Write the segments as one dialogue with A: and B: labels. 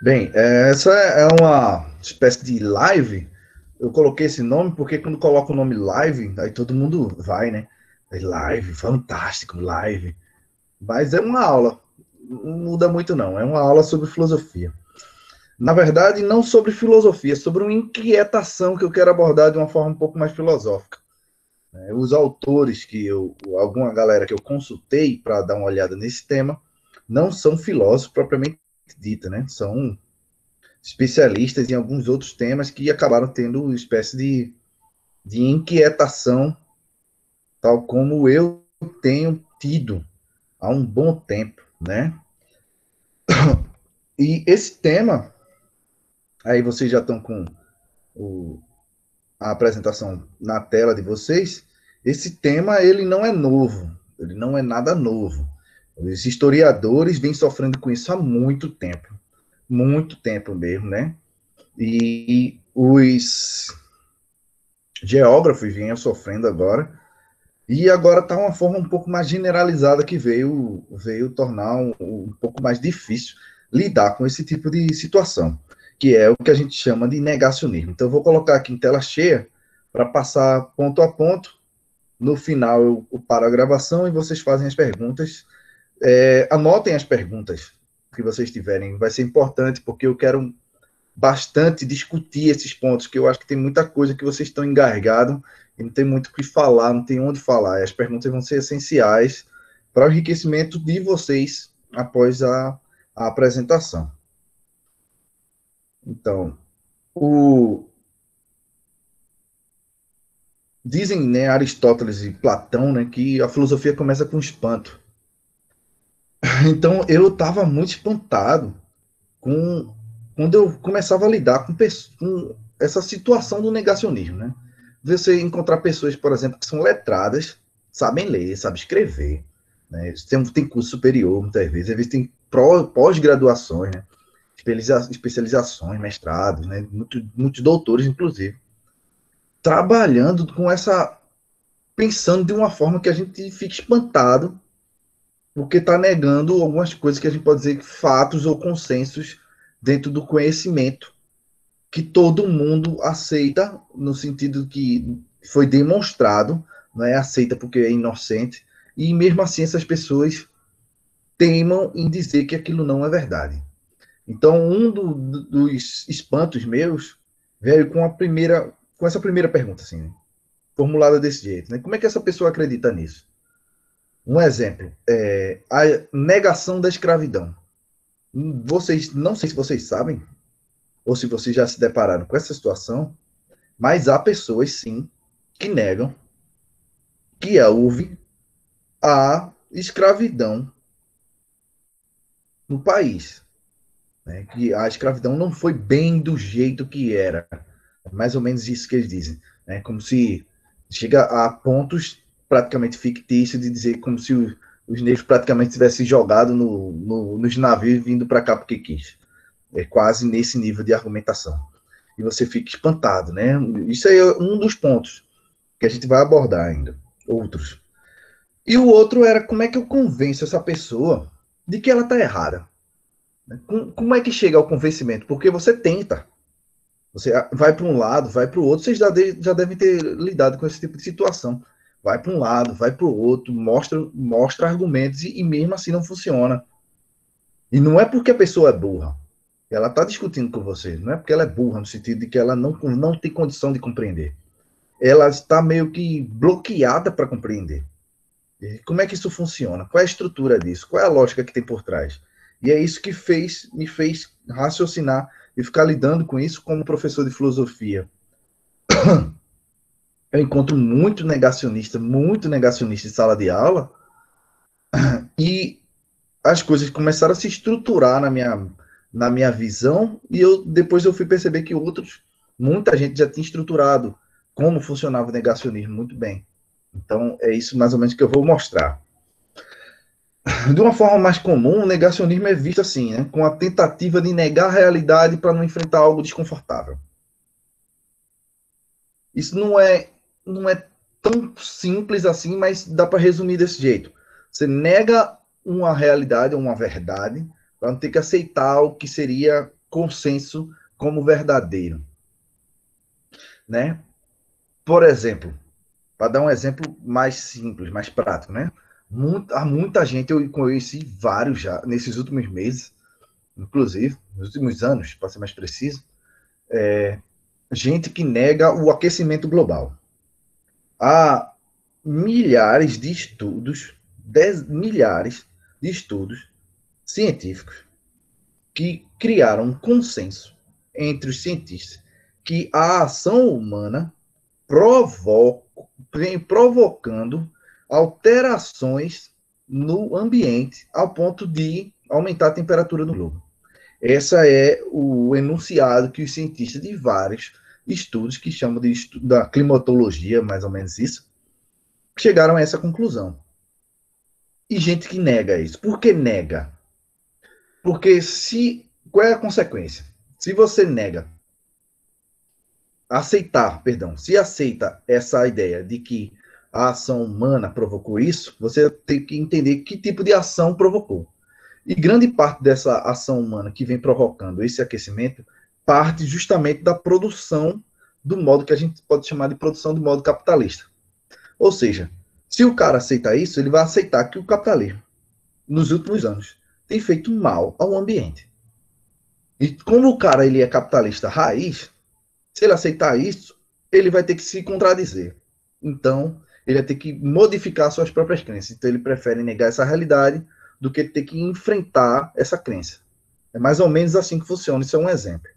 A: Bem, essa é uma espécie de live. Eu coloquei esse nome porque quando coloca o nome live, aí todo mundo vai, né? É live, fantástico, live. Mas é uma aula, não muda muito não. É uma aula sobre filosofia. Na verdade, não sobre filosofia, é sobre uma inquietação que eu quero abordar de uma forma um pouco mais filosófica. Os autores alguma galera que eu consultei para dar uma olhada nesse tema, não são filósofos propriamente dita, né? São especialistas em alguns outros temas que acabaram tendo uma espécie de inquietação, tal como eu tenho tido há um bom tempo, né? E esse tema, aí vocês já estão com o, a apresentação na tela de vocês, esse tema ele não é novo, ele não é nada novo. Os historiadores vêm sofrendo com isso há muito tempo mesmo, né? E os geógrafos vêm sofrendo agora. E agora está uma forma um pouco mais generalizada que veio tornar um pouco mais difícil lidar com esse tipo de situação, que é o que a gente chama de negacionismo. Então, eu vou colocar aqui em tela cheia para passar ponto a ponto. No final, eu paro a gravação e vocês fazem as perguntas. Anotem as perguntas que vocês tiverem. Vai ser importante porque eu quero bastante discutir esses pontos, que eu acho que tem muita coisa que vocês estão engasgados e não tem muito o que falar, não tem onde falar. E as perguntas vão ser essenciais para o enriquecimento de vocês após a apresentação. Então, dizem, né, Aristóteles e Platão, né, que a filosofia começa com espanto. Então, eu estava muito espantado com quando eu começava a lidar com essa situação do negacionismo, né? Você encontrar pessoas, por exemplo, que são letradas, sabem ler, sabem escrever, né? Tem curso superior, muitas vezes tem pós-graduações, né? Especializações, mestrados, né? Muitos doutores, inclusive, trabalhando com pensando de uma forma que a gente fica espantado, porque está negando algumas coisas que a gente pode dizer fatos ou consensos dentro do conhecimento que todo mundo aceita, no sentido que foi demonstrado, não é aceita porque é inocente, e mesmo assim essas pessoas teimam em dizer que aquilo não é verdade. Então, dos espantos meus veio com essa primeira pergunta, assim, formulada desse jeito, né? Como é que essa pessoa acredita nisso? Um exemplo, a negação da escravidão. Vocês, não sei se vocês sabem, ou se vocês já se depararam com essa situação, mas há pessoas, sim, que negam que houve a escravidão no país. Né? Que a escravidão não foi bem do jeito que era. É mais ou menos isso que eles dizem. Né? Como se chega a pontos praticamente fictícios de dizer como se os negros praticamente tivessem jogado nos navios vindo para cá porque quis. É quase nesse nível de argumentação. E você fica espantado, né? Isso aí é um dos pontos que a gente vai abordar ainda. Outros. E o outro era como é que eu convenço essa pessoa de que ela está errada. Né? Como é que chega ao convencimento? Porque você tenta. Você vai para um lado, vai para o outro. Vocês já devem ter lidado com esse tipo de situação. Vai para um lado, vai para o outro, mostra argumentos e mesmo assim não funciona. E não é porque a pessoa é burra. Ela está discutindo com você. Não é porque ela é burra, no sentido de que ela não tem condição de compreender. Ela está meio que bloqueada para compreender. Como é que isso funciona? Qual é a estrutura disso? Qual é a lógica que tem por trás? E é isso que me fez raciocinar e ficar lidando com isso como professor de filosofia. Eu encontro muito negacionista em sala de aula, e as coisas começaram a se estruturar na minha visão, e depois eu fui perceber que muita gente já tinha estruturado como funcionava o negacionismo muito bem. Então, é isso mais ou menos que eu vou mostrar. De uma forma mais comum, o negacionismo é visto assim, né, com a tentativa de negar a realidade para não enfrentar algo desconfortável. Isso não é tão simples assim, mas dá para resumir desse jeito. Você nega uma realidade, uma verdade, para não ter que aceitar o que seria consenso como verdadeiro, né? Por exemplo, para dar um exemplo mais simples, mais prático, né? Muita gente, eu conheci vários já, nesses últimos meses, inclusive, nos últimos anos, para ser mais preciso, gente que nega o aquecimento global. Há milhares de estudos, milhares de estudos científicos que criaram um consenso entre os cientistas que a ação humana vem provocando alterações no ambiente ao ponto de aumentar a temperatura do globo. Esse é o enunciado que os cientistas de vários estudos, que chamam de da climatologia, mais ou menos isso, chegaram a essa conclusão. E gente que nega isso. Por que nega? Porque qual é a consequência? Se você se aceita essa ideia de que a ação humana provocou isso, você tem que entender que tipo de ação provocou. E grande parte dessa ação humana que vem provocando esse aquecimento parte justamente da produção do modo que a gente pode chamar de produção do modo capitalista. Ou seja, se o cara aceita isso, ele vai aceitar que o capitalismo, nos últimos anos, tem feito mal ao ambiente. E como o cara ele é capitalista raiz, se ele aceitar isso, ele vai ter que se contradizer. Então, ele vai ter que modificar suas próprias crenças. Então, ele prefere negar essa realidade do que ter que enfrentar essa crença. É mais ou menos assim que funciona. Isso é um exemplo.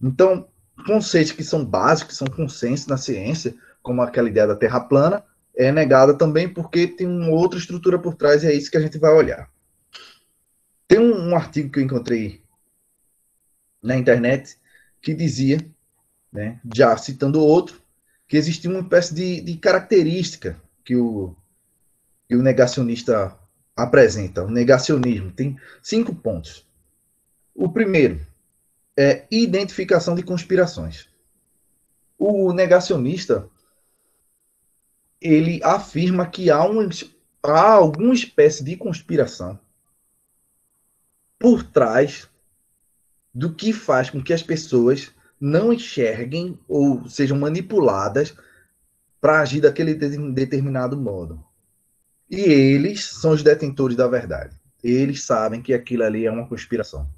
A: Então, conceitos que são básicos, que são consensos na ciência, como aquela ideia da Terra plana, é negada também porque tem uma outra estrutura por trás e é isso que a gente vai olhar. Tem um artigo que eu encontrei na internet que dizia, né, já citando outro, que existia uma espécie de característica que o negacionista apresenta. O negacionismo tem 5 pontos. O primeiro é identificação de conspirações. O negacionista ele afirma que há alguma espécie de conspiração por trás do que faz com que as pessoas não enxerguem ou sejam manipuladas para agir daquele determinado modo. E eles são os detentores da verdade. Eles sabem que aquilo ali é uma conspiração.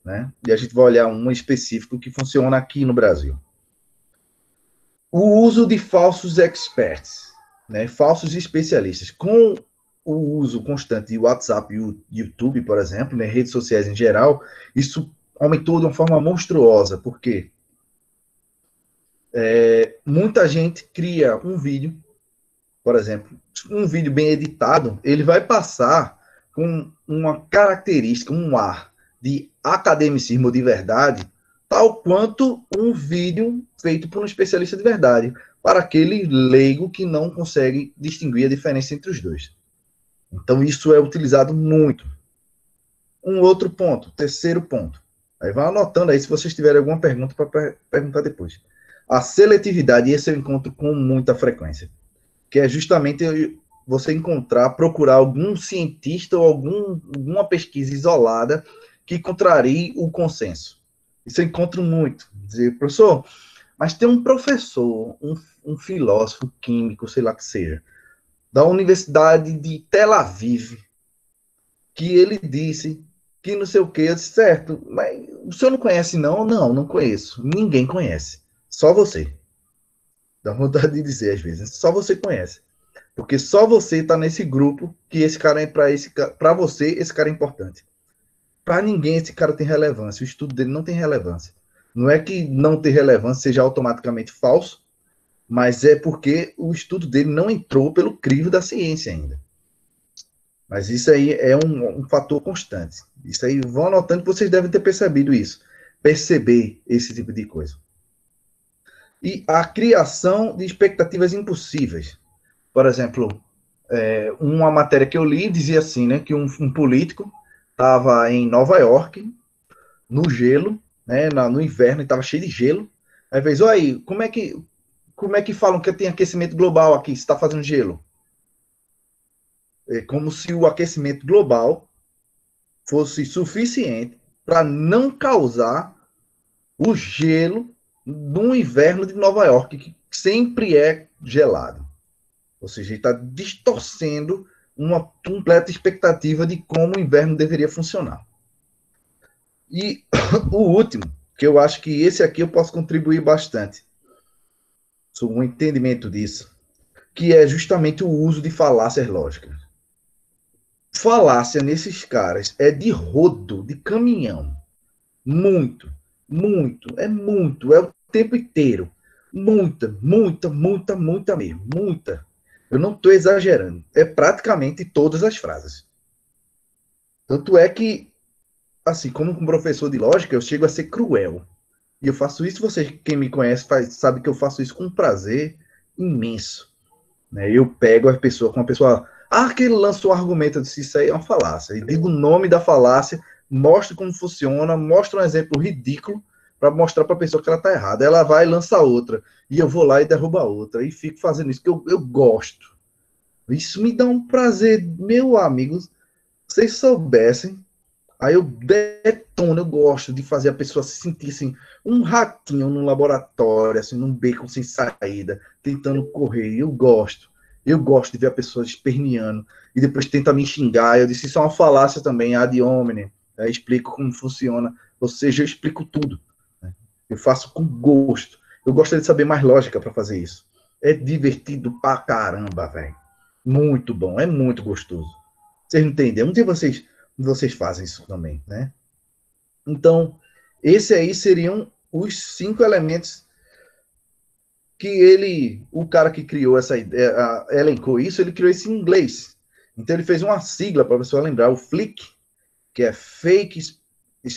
A: Né? E a gente vai olhar um específico que funciona aqui no Brasil. O uso de falsos experts, né? Falsos especialistas. Com o uso constante de WhatsApp e YouTube, por exemplo, né? Redes sociais em geral, isso aumentou de uma forma monstruosa, porque muita gente cria um vídeo, por exemplo, um vídeo bem editado, ele vai passar com uma característica, um ar de academicismo de verdade, tal quanto um vídeo feito por um especialista de verdade, para aquele leigo que não consegue distinguir a diferença entre os dois. Então, isso é utilizado muito. Um outro ponto, terceiro ponto. Aí vai anotando aí se vocês tiverem alguma pergunta para perguntar depois. A seletividade, esse eu encontro com muita frequência, que é justamente você procurar algum cientista ou alguma pesquisa isolada que contrarie o consenso. Isso eu encontro muito. Dizer, professor, mas tem um professor, um filósofo químico, sei lá que seja, da Universidade de Tel Aviv, que ele disse que não sei o que, eu disse, certo, mas o senhor não conhece não? Não, não conheço. Ninguém conhece. Só você. Dá vontade de dizer às vezes, só você conhece. Porque só você está nesse grupo que esse cara é para você, esse cara é importante. Para ninguém esse cara tem relevância. O estudo dele não tem relevância. Não é que não ter relevância seja automaticamente falso, mas é porque o estudo dele não entrou pelo crivo da ciência ainda. Mas isso aí é um fator constante. Isso aí, vão anotando que vocês devem ter percebido isso. Perceber esse tipo de coisa. E a criação de expectativas impossíveis. Por exemplo, uma matéria que eu li dizia assim, né, que um político estava em Nova York, no gelo, né, no inverno, e estava cheio de gelo. Aí fez, olha aí, como é que falam que tem aquecimento global aqui, se está fazendo gelo? É como se o aquecimento global fosse suficiente para não causar o gelo no inverno de Nova York, que sempre é gelado. Ou seja, ele está distorcendo uma completa expectativa de como o inverno deveria funcionar. E o último, que eu acho que esse aqui eu posso contribuir bastante sobre o entendimento disso, que é justamente o uso de falácias lógicas. Falácia nesses caras é de rodo, de caminhão. Muito, muito, é o tempo inteiro. Muita, muita, muita, muita mesmo, muita. Eu não estou exagerando. É praticamente todas as frases. Tanto é que, assim, como um professor de lógica, eu chego a ser cruel. E eu faço isso, você, quem me conhece, sabe que eu faço isso com um prazer imenso. Né? Eu pego a pessoa, com a pessoa, que ele lança um argumento, eu disse, isso aí é uma falácia. E digo o nome da falácia, mostro como funciona, mostro um exemplo ridículo para mostrar para a pessoa que ela está errada. Ela vai e lança outra. E eu vou lá e derrubo a outra. E fico fazendo isso, porque eu gosto. Isso me dá um prazer, meu amigo. Se vocês soubessem, aí eu detono, eu gosto de fazer a pessoa se sentir assim, um ratinho no laboratório, assim, num beco sem saída, tentando correr. Eu gosto. Eu gosto de ver a pessoa esperneando e depois tenta me xingar. Eu disse, isso é uma falácia também, ad hominem. Aí explico como funciona. Ou seja, eu explico tudo. Né? Eu faço com gosto. Eu gostaria de saber mais lógica para fazer isso. É divertido pra caramba, velho. Muito bom, é muito gostoso. Vocês não entendem? Um dia vocês fazem isso também, né? Então, esse aí seriam os 5 elementos que o cara que criou essa ideia, elencou isso, ele criou isso em inglês. Então, ele fez uma sigla para a pessoa lembrar, o FLIC, que é Fake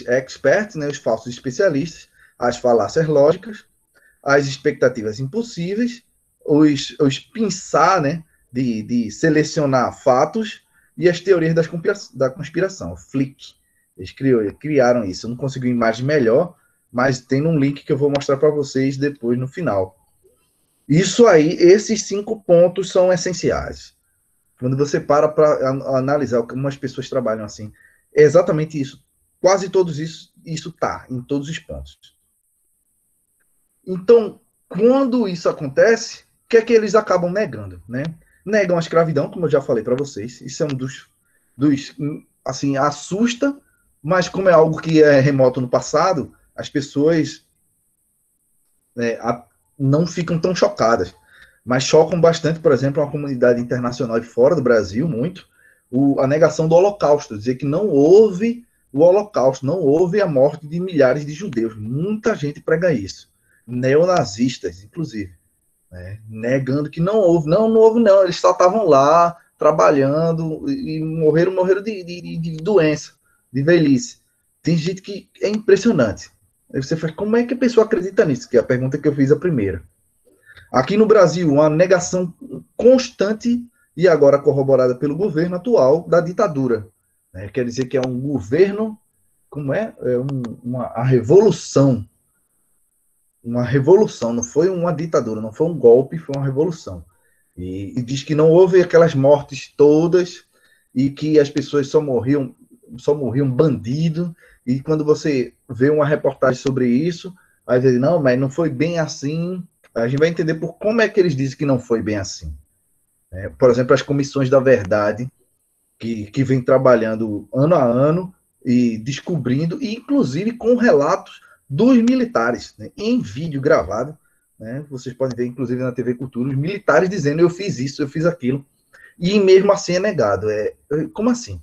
A: Expert, né, os falsos especialistas, as falácias lógicas, as expectativas impossíveis, os pensar, né, de selecionar fatos e as teorias da conspiração, FLIC. Eles criaram isso. Eu não consegui uma imagem melhor, mas tem um link que eu vou mostrar para vocês depois no final. Isso aí, esses 5 pontos são essenciais. Quando você para analisar como as pessoas trabalham assim, é exatamente isso. Quase todos isso tá em todos os pontos. Então, quando isso acontece, o que é que eles acabam negando, né? Negam a escravidão, como eu já falei para vocês. Isso é um dos assim, assusta, mas como é algo que é remoto no passado, as pessoas não ficam tão chocadas. Mas chocam bastante, por exemplo, a comunidade internacional e fora do Brasil, muito, a negação do Holocausto, dizer que não houve o Holocausto, não houve a morte de milhares de judeus. Muita gente prega isso. Neonazistas, inclusive, né? Negando que não houve. Não houve, não. Eles só estavam lá, trabalhando, e morreram de doença, de velhice. Tem gente que é impressionante. Aí você fala, como é que a pessoa acredita nisso? Que é a pergunta que eu fiz a primeira. Aqui no Brasil, uma negação constante e agora corroborada pelo governo atual da ditadura. Né? Quer dizer que é um governo, como a revolução. Uma revolução, não foi uma ditadura, não foi um golpe, foi uma revolução. E diz que não houve aquelas mortes todas e que as pessoas só morriam bandido. E quando você vê uma reportagem sobre isso, aí diz, não, mas não foi bem assim. A gente vai entender por como é que eles dizem que não foi bem assim. Por exemplo, as comissões da verdade, que vem trabalhando ano a ano e descobrindo, e inclusive com relatos dos militares, né, em vídeo gravado. Né, vocês podem ver, inclusive, na TV Cultura, os militares dizendo eu fiz isso, eu fiz aquilo, e mesmo assim é negado. Como assim?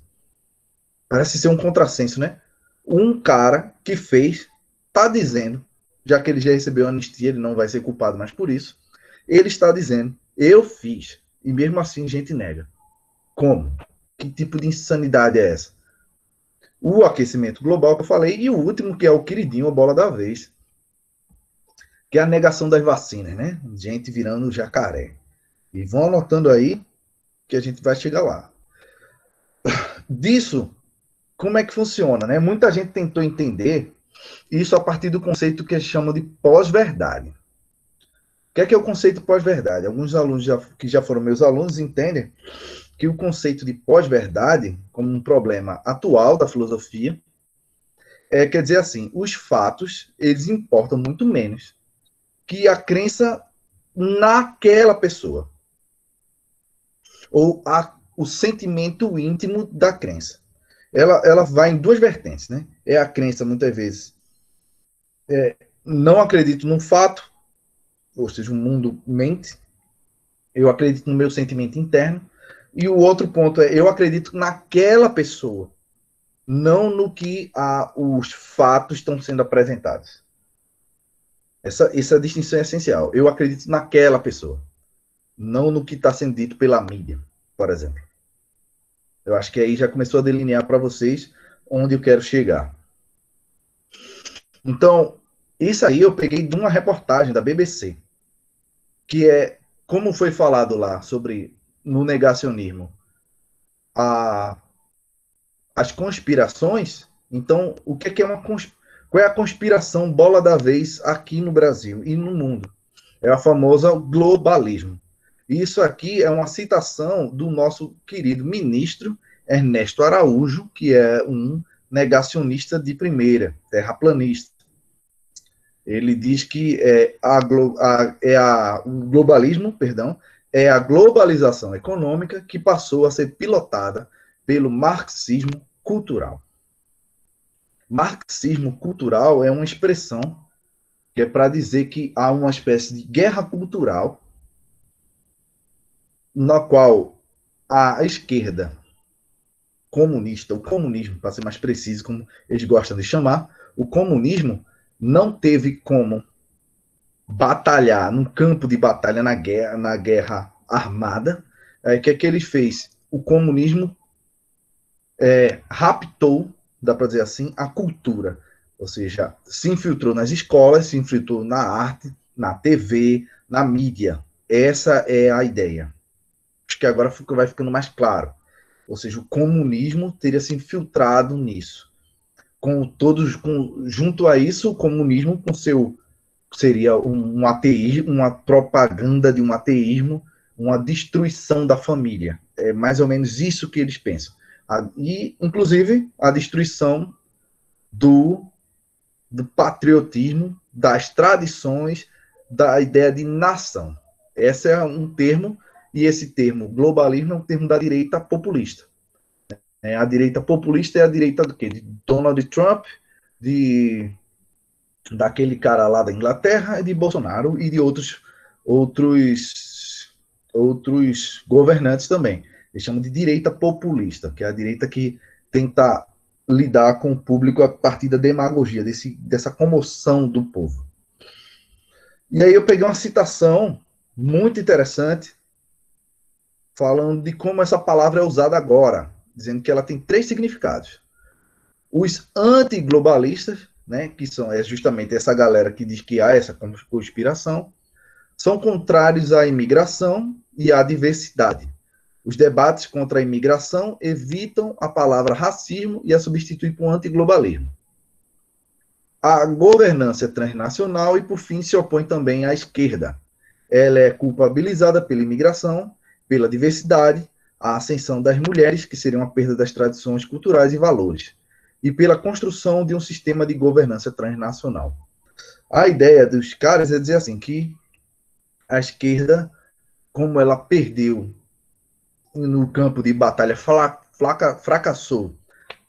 A: Parece ser um contrassenso, né? Um cara que fez, está dizendo, já que ele já recebeu anistia, ele não vai ser culpado mais por isso, ele está dizendo, eu fiz, e mesmo assim gente nega. Como? Que tipo de insanidade é essa? O aquecimento global que eu falei, e o último, que é o queridinho, a bola da vez, que é a negação das vacinas, né? Gente virando jacaré. E vão anotando aí, que a gente vai chegar lá. Disso, como é que funciona, né? Muita gente tentou entender isso a partir do conceito que eles chamam de pós-verdade. O que é o conceito pós-verdade? Alguns alunos que já foram meus alunos entendem que o conceito de pós-verdade, como um problema atual da filosofia, Quer dizer assim, os fatos, eles importam muito menos que a crença naquela pessoa, ou o sentimento íntimo da crença. Ela vai em duas vertentes, né? É a crença, muitas vezes, não acredito num fato, ou seja, o mundo mente, eu acredito no meu sentimento interno, e o outro ponto é, eu acredito naquela pessoa, não no que os fatos estão sendo apresentados. Essa distinção é essencial. Eu acredito naquela pessoa, não no que está sendo dito pela mídia, por exemplo. Eu acho que aí já começou a delinear para vocês onde eu quero chegar. Então, isso aí eu peguei de uma reportagem da BBC, que é, como foi falado lá sobre, no negacionismo, a, as conspirações. Então, o que é qual é a conspiração bola da vez aqui no Brasil e no mundo? É a famosa globalismo. Isso aqui é uma citação do nosso querido ministro Ernesto Araújo, que é um negacionista de primeira, terraplanista. Ele diz que o globalismo, perdão, é a globalização econômica que passou a ser pilotada pelo marxismo cultural. Marxismo cultural é uma expressão que é para dizer que há uma espécie de guerra cultural na qual a esquerda comunista, o comunismo, para ser mais preciso, como eles gostam de chamar, o comunismo não teve como batalhar num campo de batalha na guerra armada. O que é que ele fez? O comunismo raptou, dá para dizer assim, a cultura, ou seja, se infiltrou nas escolas, se infiltrou na arte, na TV, na mídia. Essa é a ideia. Acho que agora vai ficando mais claro. Ou seja, o comunismo teria se infiltrado nisso. Junto a isso, o comunismo com seu seria um ateísmo, uma propaganda de um ateísmo, uma destruição da família. É mais ou menos isso que eles pensam. E, inclusive, a destruição do patriotismo, das tradições, da ideia de nação. Esse é um termo, e esse termo, globalismo, é um termo da direita populista. A direita populista é a direita do quê? De Donald Trump, daquele cara lá da Inglaterra, de Bolsonaro e de outros governantes também. Eles chamam de direita populista, que é a direita que tenta lidar com o público a partir da demagogia, dessa comoção do povo. E aí eu peguei uma citação muito interessante, falando de como essa palavra é usada agora, dizendo que ela tem 3 significados. Os antiglobalistas, né, que é justamente essa galera que diz que há essa conspiração, são contrários à imigração e à diversidade. Os debates contra a imigração evitam a palavra racismo e a substituem por antiglobalismo. A governança transnacional e, por fim, se opõe também à esquerda. Ela é culpabilizada pela imigração, pela diversidade, a ascensão das mulheres, que seria uma perda das tradições culturais e valores, e pela construção de um sistema de governança transnacional. A ideia dos caras é dizer assim, que a esquerda, como ela perdeu no campo de batalha, fracassou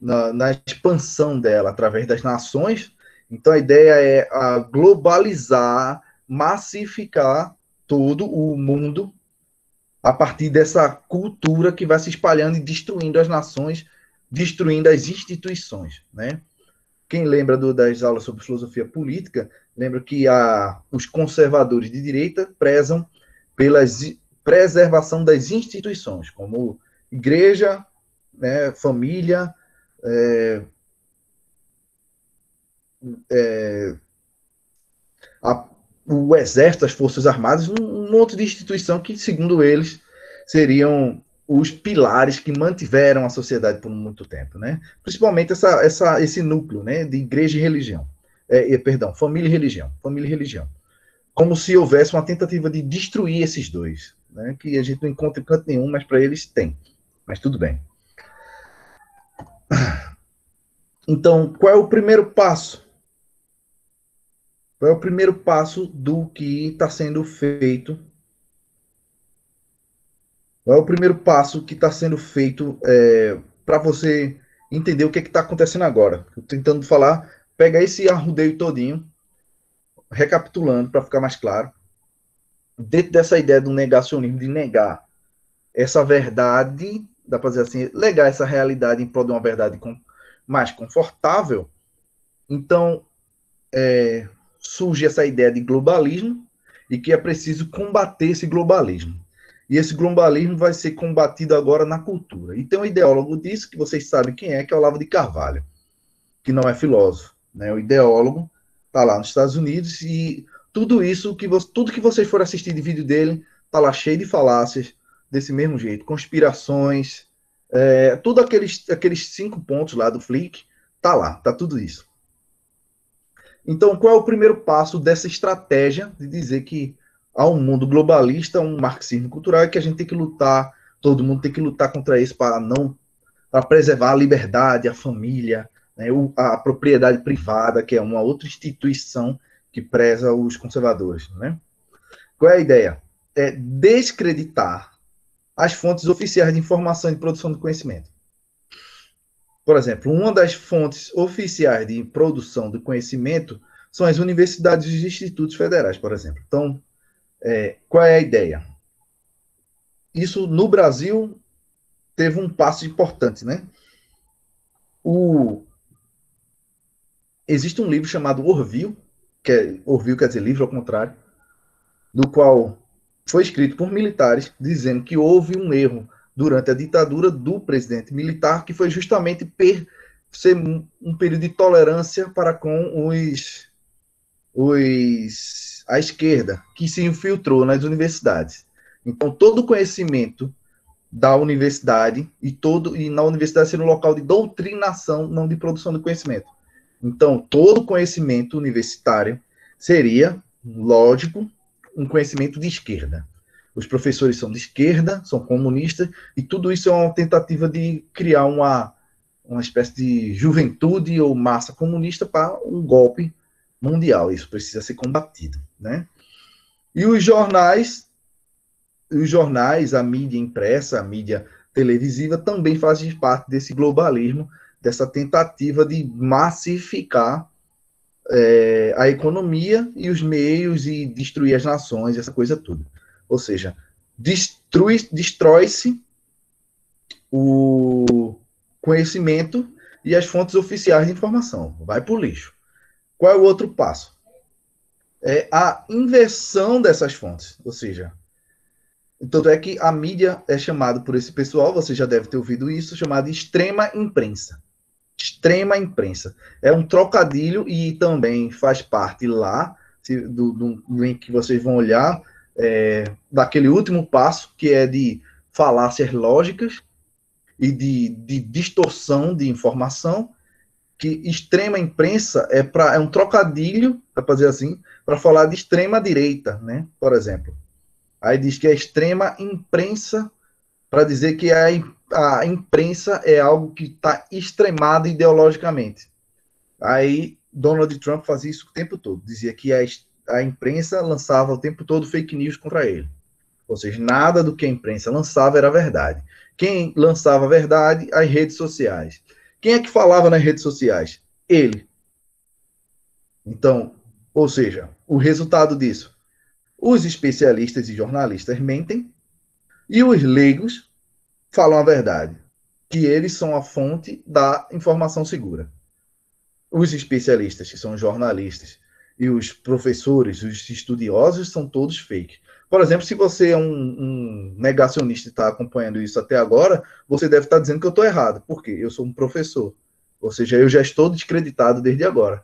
A: na expansão dela através das nações, então a ideia é globalizar, massificar todo o mundo a partir dessa cultura que vai se espalhando e destruindo as nações, destruindo as instituições, né? Quem lembra das aulas sobre filosofia política, lembra que os conservadores de direita prezam pela preservação das instituições, como igreja, né, família, o exército, as forças armadas, um monte de instituição que, segundo eles, seriam os pilares que mantiveram a sociedade por muito tempo, né? Principalmente esse núcleo, né, de igreja e religião. Família e religião. Família e religião. Como se houvesse uma tentativa de destruir esses dois, né, que a gente não encontra em canto nenhum, mas para eles tem. Mas tudo bem. Então, qual é o primeiro passo? Qual é o primeiro passo do que está sendo feito? Qual é o primeiro passo que está sendo feito para você entender o que está acontecendo agora? Estou tentando falar, pega esse arrudeio todinho, recapitulando para ficar mais claro. Dentro dessa ideia do negacionismo, de negar essa verdade, dá para dizer assim, negar essa realidade em prol de uma verdade mais confortável, então surge essa ideia de globalismo e que é preciso combater esse globalismo. E esse globalismo vai ser combatido agora na cultura. E tem um ideólogo disso, que vocês sabem quem é o Olavo de Carvalho, que não é filósofo. Né? O ideólogo está lá nos Estados Unidos e tudo isso, tudo que vocês forem assistir de vídeo dele, está lá cheio de falácias, desse mesmo jeito. Conspirações, tudo aqueles 5 pontos lá do Flick, está lá, está tudo isso. Então, qual é o primeiro passo dessa estratégia de dizer que há um mundo globalista, um marxismo cultural, e que a gente tem que lutar, todo mundo tem que lutar contra isso para preservar a liberdade, a família, né, a propriedade privada, que é uma outra instituição que preza os conservadores. Né? Qual é a ideia? É descreditar as fontes oficiais de informação e de produção de conhecimento. Por exemplo, uma das fontes oficiais de produção de conhecimento são as universidades e os institutos federais, por exemplo. Então, qual é a ideia? Isso, no Brasil, teve um passo importante, né? Existe um livro chamado Orville, Orville quer dizer livro ao contrário, do qual foi escrito por militares, dizendo que houve um erro durante a ditadura do presidente militar, que foi justamente ser um período de tolerância para com a esquerda, que se infiltrou nas universidades. Então, todo o conhecimento da universidade e na universidade ser um local de doutrinação, não de produção de conhecimento. Então, todo conhecimento universitário seria, lógico, um conhecimento de esquerda. Os professores são de esquerda, são comunistas, e tudo isso é uma tentativa de criar uma espécie de juventude ou massa comunista para um golpe mundial. Isso precisa ser combatido. Né? E os jornais, a mídia impressa, a mídia televisiva, também fazem parte desse globalismo, dessa tentativa de massificar a economia e os meios e destruir as nações, essa coisa toda. Ou seja, destrói-se o conhecimento e as fontes oficiais de informação. Vai para o lixo. Qual é o outro passo? É a inversão dessas fontes. Ou seja, tanto é que a mídia é chamada por esse pessoal, você já deve ter ouvido isso, chamada de extrema imprensa. Extrema imprensa. É um trocadilho e também faz parte lá do link que vocês vão olhar, daquele último passo, que é de falácias lógicas e de distorção de informação, que extrema imprensa é um trocadilho, para fazer assim, para falar de extrema direita, né? Por exemplo. Aí diz que é extrema imprensa para dizer que a imprensa é algo que está extremado ideologicamente. Aí Donald Trump fazia isso o tempo todo, dizia que a imprensa lançava o tempo todo fake news contra ele. Ou seja, nada do que a imprensa lançava era verdade. Quem lançava a verdade? As redes sociais. Quem é que falava nas redes sociais? Ele. Então, ou seja, o resultado disso, os especialistas e jornalistas mentem e os leigos falam a verdade, que eles são a fonte da informação segura. Os especialistas, que são os jornalistas, e os professores, os estudiosos, são todos fake. Por exemplo, se você é um negacionista e está acompanhando isso até agora, você deve estar dizendo que eu estou errado. Por quê? Eu sou um professor. Ou seja, eu já estou descreditado desde agora.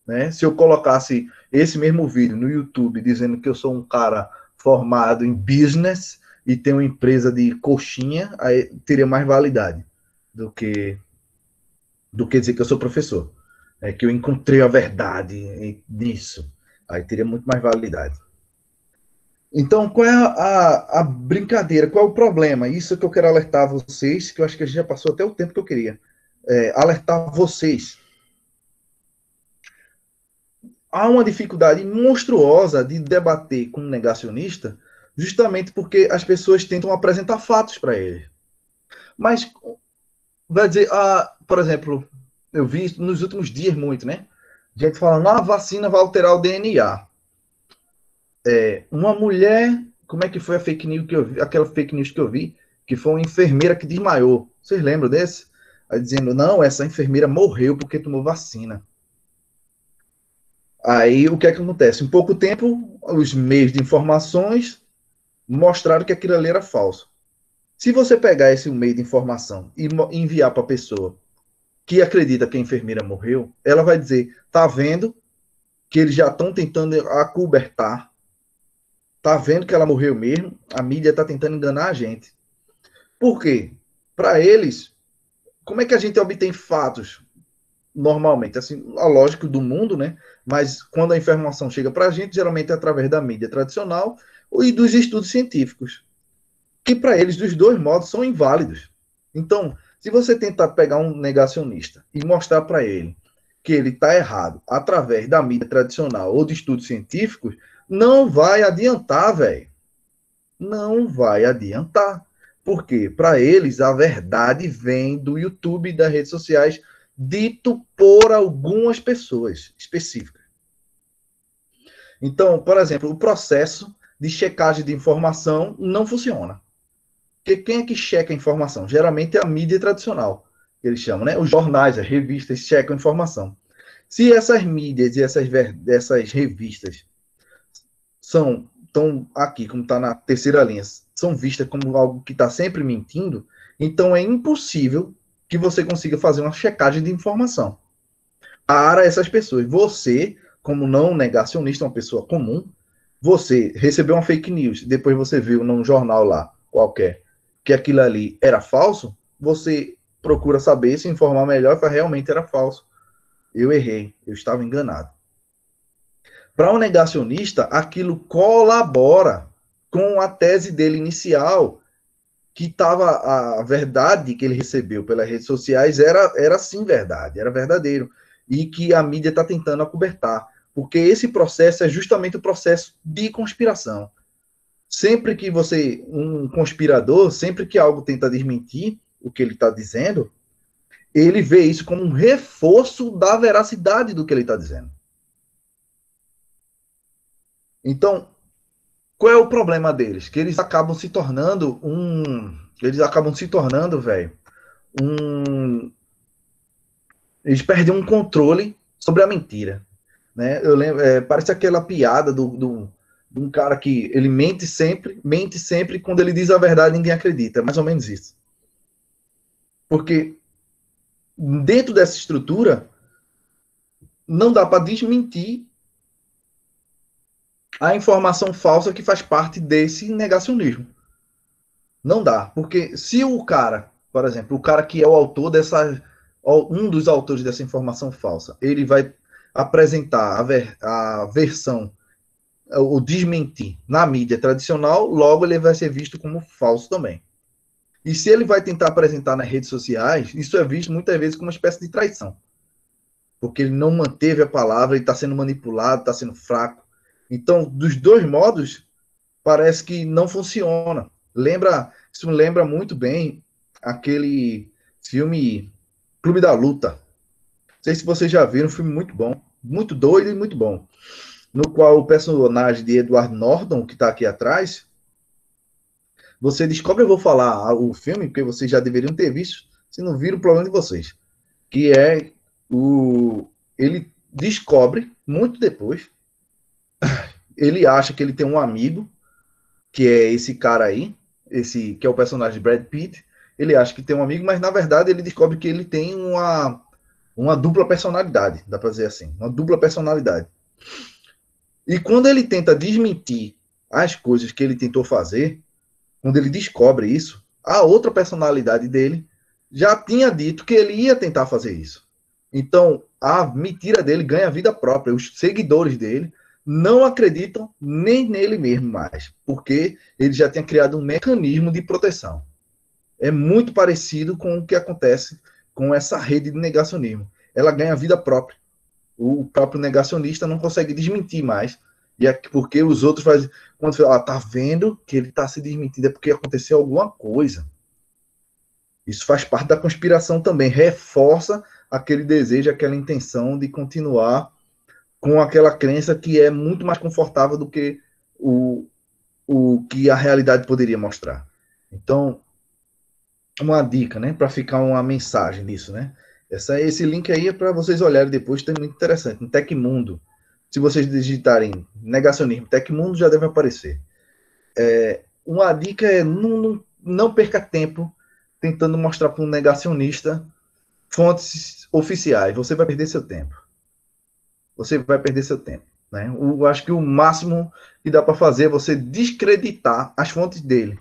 A: Né? Se eu colocasse esse mesmo vídeo no YouTube dizendo que eu sou um cara formado em business e tenho uma empresa de coxinha, aí teria mais validade do que dizer que eu sou professor. É que eu encontrei a verdade nisso. Aí teria muito mais validade. Então, qual é a brincadeira? Qual é o problema? Isso que eu quero alertar vocês, que eu acho que a gente já passou até o tempo que eu queria. alertar vocês. Há uma dificuldade monstruosa de debater com um negacionista, justamente porque as pessoas tentam apresentar fatos para ele. Mas, vai dizer, por exemplo, eu vi nos últimos dias muito, né? Gente falando, a vacina vai alterar o DNA. Uma mulher, como é que foi a fake news que eu vi? Aquela fake news que eu vi, que foi uma enfermeira que desmaiou. Vocês lembram desse? Aí dizendo, não, essa enfermeira morreu porque tomou vacina. Aí o que é que acontece? Em pouco tempo, os meios de informações mostraram que aquilo ali era falso. Se você pegar esse meio de informação e enviar para a pessoa que acredita que a enfermeira morreu, ela vai dizer, tá vendo que eles já estão tentando acobertar, tá vendo que ela morreu mesmo, a mídia está tentando enganar a gente. Por quê? Para eles, como é que a gente obtém fatos normalmente? Assim, a lógica do mundo, né? Mas quando a informação chega para a gente, geralmente é através da mídia tradicional e dos estudos científicos, que para eles, dos dois modos, são inválidos. Então, se você tentar pegar um negacionista e mostrar para ele que ele está errado através da mídia tradicional ou de estudos científicos, não vai adiantar, velho. Não vai adiantar. Porque, para eles, a verdade vem do YouTube e das redes sociais, dito por algumas pessoas específicas. Então, por exemplo, o processo de checagem de informação não funciona. Porque quem é que checa a informação? Geralmente é a mídia tradicional, que eles chamam, né? Os jornais, as revistas checam a informação. Se essas mídias e essas revistas estão aqui, como está na terceira linha, são vistas como algo que está sempre mentindo, então é impossível que você consiga fazer uma checagem de informação. Para essas pessoas, você, como não negacionista, uma pessoa comum, você recebeu uma fake news, depois você viu num jornal lá, qualquer, que aquilo ali era falso, você procura saber, se informar melhor, que realmente era falso. Eu errei, eu estava enganado. Para um negacionista, aquilo colabora com a tese dele inicial, que estava a verdade que ele recebeu pelas redes sociais era sim verdade, era verdadeiro, e que a mídia está tentando acobertar, porque esse processo é justamente o processo de conspiração. Sempre que um conspirador, sempre que algo tenta desmentir o que ele está dizendo, ele vê isso como um reforço da veracidade do que ele está dizendo. Então, qual é o problema deles? Que eles acabam se tornando velho, eles perdem um controle sobre a mentira, né? Eu lembro, parece aquela piada de um cara que ele mente sempre, quando ele diz a verdade ninguém acredita, é mais ou menos isso. Porque dentro dessa estrutura não dá para desmentir a informação falsa que faz parte desse negacionismo. Não dá, porque se o cara, por exemplo, o cara que é o autor um dos autores dessa informação falsa, ele vai apresentar a versão, o desmentir na mídia tradicional, logo ele vai ser visto como falso também. E se ele vai tentar apresentar nas redes sociais, isso é visto muitas vezes como uma espécie de traição. Porque ele não manteve a palavra, ele está sendo manipulado, está sendo fraco. Então, dos dois modos, parece que não funciona. Isso me lembra muito bem aquele filme Clube da Luta. Não sei se vocês já viram, um filme muito bom, muito doido e muito bom. No qual o personagem de Edward Norton, que está aqui atrás, você descobre, eu vou falar o filme, porque vocês já deveriam ter visto, se não viram, o problema de vocês. Que é ele descobre, muito depois, ele acha que ele tem um amigo, que é esse cara aí, que é o personagem de Brad Pitt, ele acha que tem um amigo, mas na verdade ele descobre que ele tem uma dupla personalidade, dá para dizer assim, uma dupla personalidade. E quando ele tenta desmentir as coisas que ele tentou fazer, quando ele descobre isso, a outra personalidade dele já tinha dito que ele ia tentar fazer isso. Então, a mentira dele ganha vida própria. Os seguidores dele não acreditam nem nele mesmo mais, porque ele já tinha criado um mecanismo de proteção. É muito parecido com o que acontece com essa rede de negacionismo. Ela ganha vida própria. O próprio negacionista não consegue desmentir mais. E é porque os outros fazem. Quando você fala, tá vendo que ele está se desmentindo, é porque aconteceu alguma coisa. Isso faz parte da conspiração também. Reforça aquele desejo, aquela intenção de continuar com aquela crença que é muito mais confortável do que o que a realidade poderia mostrar. Então, uma dica, né, para ficar uma mensagem disso, né? Esse link aí é para vocês olharem depois, tem muito interessante. No Tecmundo, se vocês digitarem negacionismo, Tecmundo já deve aparecer. Uma dica é não perca tempo tentando mostrar para um negacionista fontes oficiais. Você vai perder seu tempo. Você vai perder seu tempo. Né? Eu acho que o máximo que dá para fazer é você descreditar as fontes dele.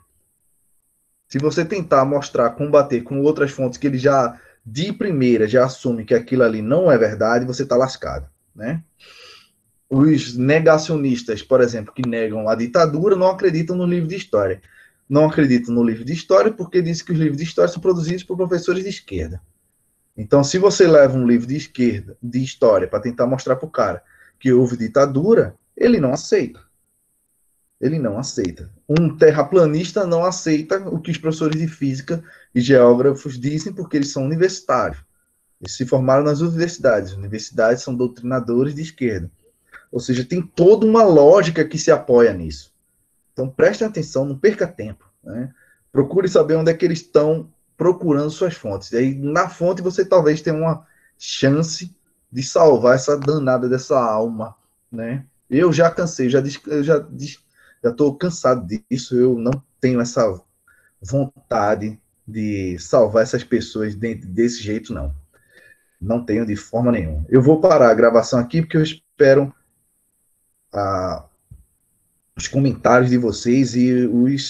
A: Se você tentar mostrar, combater com outras fontes que ele já, de primeira, já assume que aquilo ali não é verdade, você está lascado. Né? Os negacionistas, por exemplo, que negam a ditadura, não acreditam no livro de história. Não acreditam no livro de história porque dizem que os livros de história são produzidos por professores de esquerda. Então, se você leva um livro de esquerda, de história, para tentar mostrar para o cara que houve ditadura, ele não aceita. Ele não aceita. Um terraplanista não aceita o que os professores de física e geógrafos dizem porque eles são universitários. Eles se formaram nas universidades. As universidades são doutrinadores de esquerda. Ou seja, tem toda uma lógica que se apoia nisso. Então, prestem atenção, não perca tempo. Né? Procure saber onde é que eles estão procurando suas fontes. E aí, na fonte, você talvez tenha uma chance de salvar essa danada dessa alma. Né? Eu já cansei, já estou cansado disso. Eu não tenho essa vontade de salvar essas pessoas desse jeito, não. Não tenho de forma nenhuma. Eu vou parar a gravação aqui, porque eu espero os comentários de vocês e os